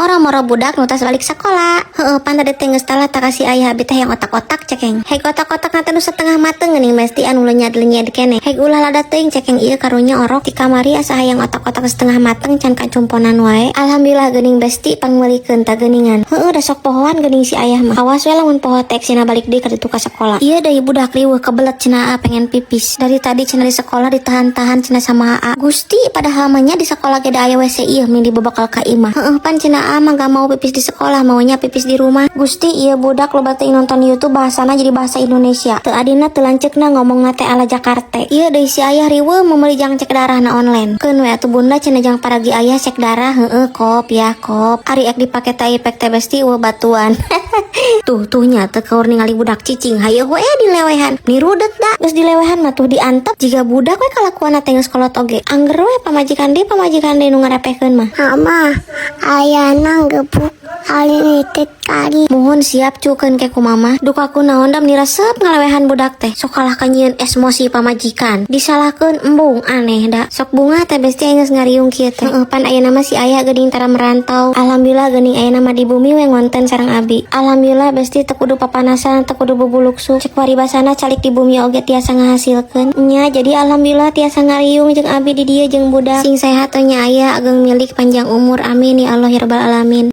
Moro-moro budak nutas balik sekolah. Pan tadi geus tala tak kasih ayah abi teh yang otak-otak cekeng. Heg otak-otak na teh nu setengah mateng geuning mesti anu lenyad-lenyad keneh. Heg ulah lada teuing cekeng ieu karunya orok di kamari asa hayang otak-otak setengah mateng can kacumponan wae. Alhamdulillah geuning besti pangmeulikeun tah geuningan. Da sok pohoan geuning si ayah mah. Awas we lamun poho tek cenah balik deui ka ditu ka sekolah. Ieu deui budak riweuh kebelet cenah pengen pipis. Dari tadi cenah di sekolah ditahan-tahan cenah sama Aa. Gusti padahal mah nya di sekolah ge da aya WC ieu ming dibobakal ka imah. Pan cenah mah gak mau pipis di sekolah, maunya pipis di rumah. Gusti ieu budak loba teuing nonton YouTube bahasana jadi bahasa Indonesia. Teu adina teu lanceukna ngomongna teh ala Jakarta. Ieu deui si ayah riweuh meuli jang cek darahna online. Keun we atuh bunda cenah jang paragi ayah cek darah. Kop ya kop. Ari ek dipake teh ipek teh besti eueuh batuan. Tuh nya teu keur ningali budak cicing hayu we dilewehan. Nirudet da. Geus dilewehan mah tuh diantep jiga budak we kalakuanna teh geus kolot oge. Angger we pamajikan deui nu ngarepekeun mah. Mama, ayana gebuk kali titik kali. Mohon siap cukeun ke ku mama. Dukaku naon dam diresep ngalewehan budak teh. Sok kalah nyieun emosi pamajikan. Disalahkeun embung aneh da. Sok bunga teh besti geus ngariung kieu teh. Pan ayeuna mah si ayah geuning tara merantau. Alhamdulillah geuning ayeuna mah di bumi we ngonten sareng abi. Alhamdulillah besti teu kudu papanasan, teu kudu bubuluksuk. Cek paribasana calik di bumi oge tiasa ngahasilkeun. Nya jadi alhamdulillah tiasa ngariung jeung abi di dieu jeung budak. Sing sehat nya aya ageng milik panjang umur. Amin ya Allah ya rabbal alamin.